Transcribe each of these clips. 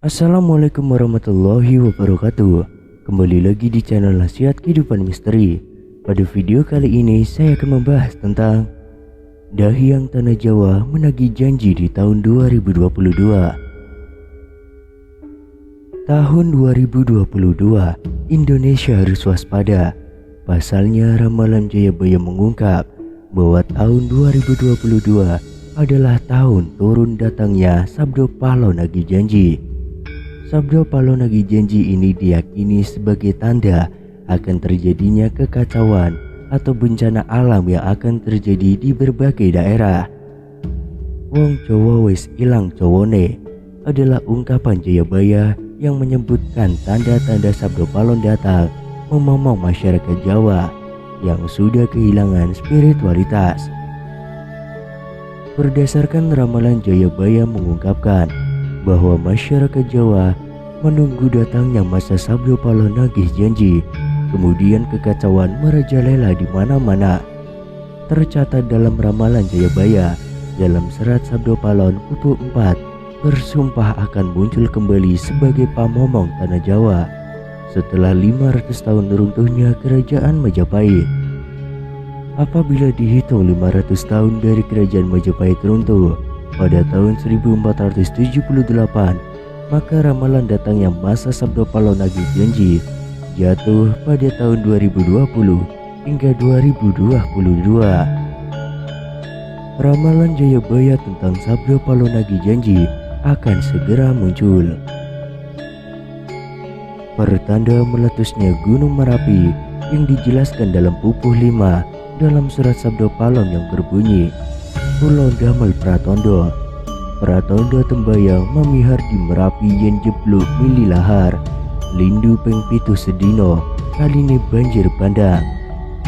Assalamualaikum warahmatullahi wabarakatuh. Kembali lagi di channel Nasihat Kehidupan Misteri. Pada video kali ini saya akan membahas tentang Dahyang Tanah Jawa menagih janji di tahun 2022. Tahun 2022, Indonesia harus waspada. Pasalnya ramalan Jayabaya mengungkap bahwa tahun 2022 adalah tahun turun datangnya Sabdo Palo Nagih Janji. Sabdo Palo Nagih Janji ini diyakini sebagai tanda akan terjadinya kekacauan atau bencana alam yang akan terjadi di berbagai daerah. Wong Jawa wis ilang Jawane adalah ungkapan Jayabaya yang menyebutkan tanda-tanda Sabdo Palo datang memomong masyarakat Jawa yang sudah kehilangan spiritualitas. Berdasarkan ramalan Jayabaya mengungkapkan bahwa masyarakat Jawa menunggu datangnya masa Sabdo Palo Nagih Janji, kemudian kekacauan merajalela di mana-mana. Tercatat dalam ramalan Jayabaya dalam serat Sabdo Palon Kutu 4 bersumpah akan muncul kembali sebagai pamomong tanah Jawa setelah 500 tahun runtuhnya kerajaan Majapahit. Apabila dihitung 500 tahun dari kerajaan Majapahit runtuh pada tahun 1478, maka ramalan datangnya masa Sabdo Palo Nagih Janji jatuh pada tahun 2020 hingga 2022. Ramalan Jayabaya tentang Sabdo Palo Nagih Janji akan segera muncul. Pertanda meletusnya Gunung Merapi yang dijelaskan dalam Pupuh 5 dalam surat Sabdo Palon yang berbunyi, Pulau Damel Pratondo, Pratondo tembayang memihar di Merapi yen jeblok mili lahar, lindu peng pitu sedino, kaline banjir bandang.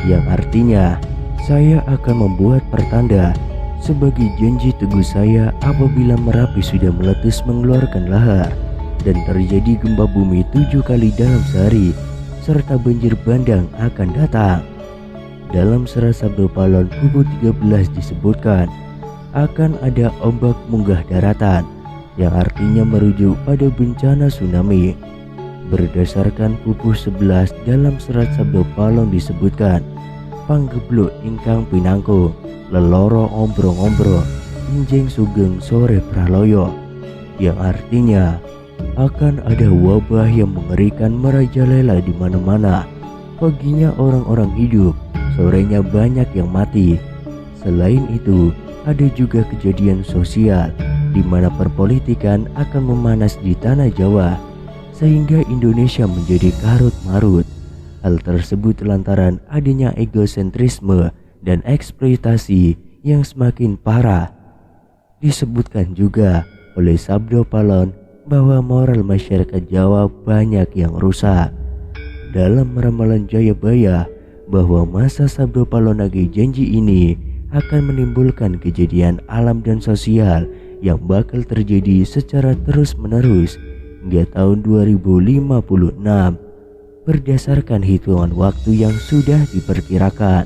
Yang artinya, saya akan membuat pertanda sebagai janji teguh saya apabila Merapi sudah meletus mengeluarkan lahar dan terjadi gempa bumi 7 kali dalam sehari serta banjir bandang akan datang. Dalam serat Sabdo Palon Pupuh 13 disebutkan akan ada ombak munggah daratan yang artinya merujuk pada bencana tsunami. Berdasarkan Pupuh 11 dalam serat Sabdo Palon disebutkan panggebluk ingkang pinangko leloro ombro-ombro injing sugeng sore praloyo, yang artinya akan ada wabah yang mengerikan merajalela di mana-mana. Paginya orang-orang hidup, sorenya banyak yang mati. Selain itu, ada juga kejadian sosial di mana perpolitikan akan memanas di tanah Jawa sehingga Indonesia menjadi karut-marut. Hal tersebut lantaran adanya egosentrisme dan eksploitasi yang semakin parah. Disebutkan juga oleh Sabdo Palon bahwa moral masyarakat Jawa banyak yang rusak. Dalam ramalan Jayabaya bahwa masa Sabdo Palo Nagih Janji ini akan menimbulkan kejadian alam dan sosial yang bakal terjadi secara terus-menerus hingga tahun 2056 berdasarkan hitungan waktu yang sudah diperkirakan.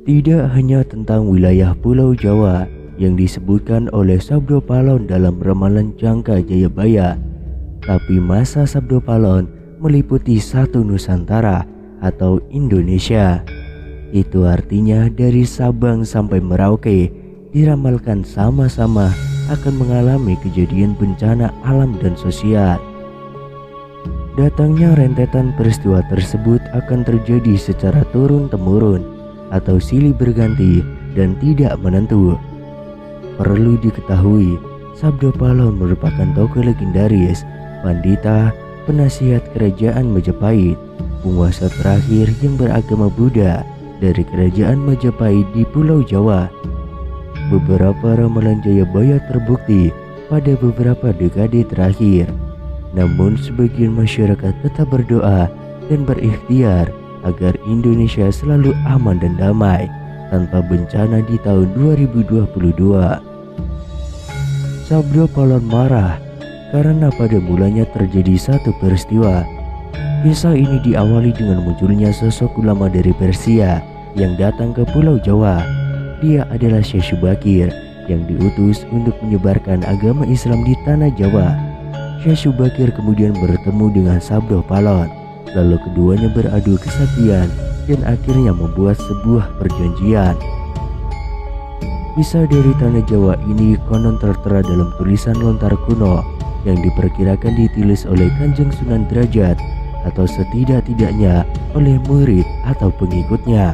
Tidak hanya tentang wilayah Pulau Jawa yang disebutkan oleh Sabdo Palon dalam ramalan Jangka Jayabaya, tapi masa Sabdo Palon meliputi satu Nusantara atau Indonesia. Itu artinya dari Sabang sampai Merauke diramalkan sama-sama akan mengalami kejadian bencana alam dan sosial. Datangnya rentetan peristiwa tersebut akan terjadi secara turun-temurun atau silih berganti dan tidak menentu. Perlu diketahui, Sabdo Palon merupakan tokoh legendaris, pandita, penasihat kerajaan Majapahit, penguasa terakhir yang beragama Buddha dari kerajaan Majapahit di Pulau Jawa. Beberapa ramalan Jayabaya terbukti pada beberapa dekade terakhir. Namun sebagian masyarakat tetap berdoa dan berikhtiar agar Indonesia selalu aman dan damai tanpa bencana di tahun 2022. Sabdo Palon marah karena pada mulanya terjadi satu peristiwa. Kisah ini diawali dengan munculnya sosok ulama dari Persia yang datang ke Pulau Jawa. Dia adalah Syekh Syubakir yang diutus untuk menyebarkan agama Islam di tanah Jawa. Syekh Subakir kemudian bertemu dengan Sabdo Palon, lalu keduanya beradu kesaktian dan akhirnya membuat sebuah perjanjian. Kisah dari tanah Jawa ini konon tertera dalam tulisan lontar kuno yang diperkirakan ditulis oleh Kanjeng Sunan Derajat atau setidak-tidaknya oleh murid atau pengikutnya.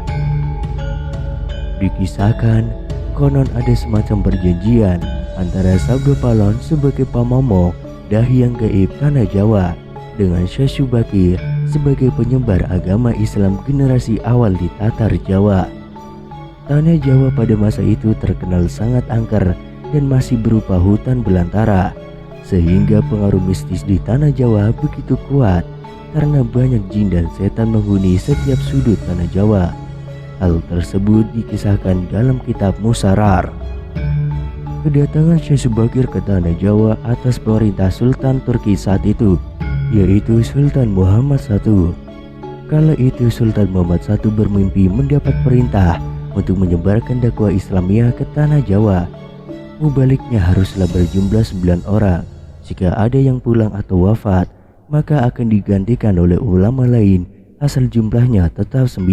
Dikisahkan, konon ada semacam perjanjian antara Sabdo Palon sebagai pamomong dahyang gaib tanah Jawa dengan Syekh Subakir sebagai penyebar agama Islam generasi awal di Tatar Jawa. Tanah Jawa pada masa itu terkenal sangat angker dan masih berupa hutan belantara, sehingga pengaruh mistis di tanah Jawa begitu kuat karena banyak jin dan setan menghuni setiap sudut tanah Jawa. Hal tersebut dikisahkan dalam kitab Musarar. Kedatangan Syekh Subakir ke tanah Jawa atas perintah Sultan Turki saat itu, yaitu Sultan Muhammad I. Kala itu Sultan Muhammad I bermimpi mendapat perintah untuk menyebarkan dakwah Islamiyah ke tanah Jawa. Mubaliknya haruslah berjumlah 9 orang. Jika ada yang pulang atau wafat, maka akan digantikan oleh ulama lain asal jumlahnya tetap 9.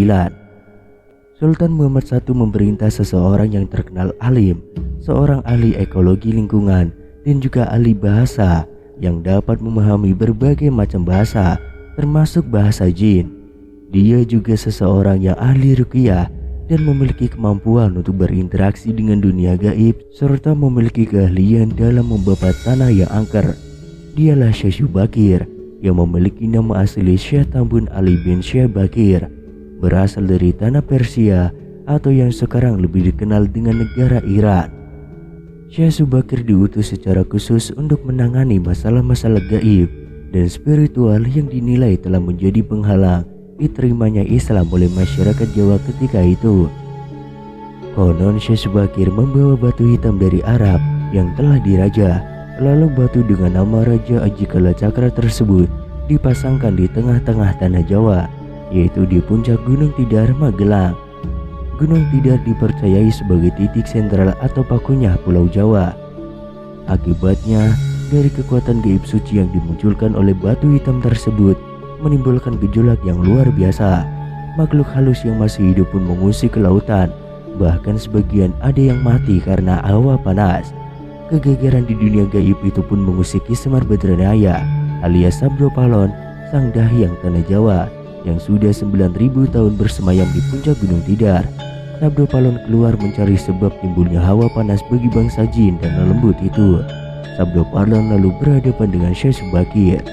Sultan Muhammad I memerintah seseorang yang terkenal alim, seorang ahli ekologi lingkungan dan juga ahli bahasa yang dapat memahami berbagai macam bahasa, termasuk bahasa jin. Dia juga seseorang yang ahli ruqyah dan memiliki kemampuan untuk berinteraksi dengan dunia gaib serta memiliki keahlian dalam membabat tanah yang angker. Dialah Syekh Subakir yang memiliki nama asli Syekh Tambun Ali bin Syekh Bakir, berasal dari tanah Persia atau yang sekarang lebih dikenal dengan negara Iran. Syekh Subakir diutus secara khusus untuk menangani masalah-masalah gaib dan spiritual yang dinilai telah menjadi penghalang diterimanya Islam oleh masyarakat Jawa ketika itu. Konon Syekh Subakir membawa batu hitam dari Arab yang telah dirajah, lalu batu dengan nama Raja Ajikala Cakra tersebut dipasangkan di tengah-tengah tanah Jawa, yaitu di puncak Gunung Tidar, Magelang. Gunung Tidar dipercayai sebagai titik sentral atau pakunya Pulau Jawa. Akibatnya, dari kekuatan gaib suci yang dimunculkan oleh batu hitam tersebut menimbulkan gejolak yang luar biasa. Makhluk halus yang masih hidup pun mengungsi ke lautan, bahkan sebagian ada yang mati karena hawa panas. Kegagaran di dunia gaib itu pun mengusik Ki Semar Badranaya alias Sabdo Palon, sang dahyang tanah Jawa yang sudah 9.000 tahun bersemayam di puncak Gunung Tidar. Sabdo Palon keluar mencari sebab timbulnya hawa panas bagi bangsa jin dan lembut itu. Sabdo Palon lalu berhadapan dengan Syekh Subakir.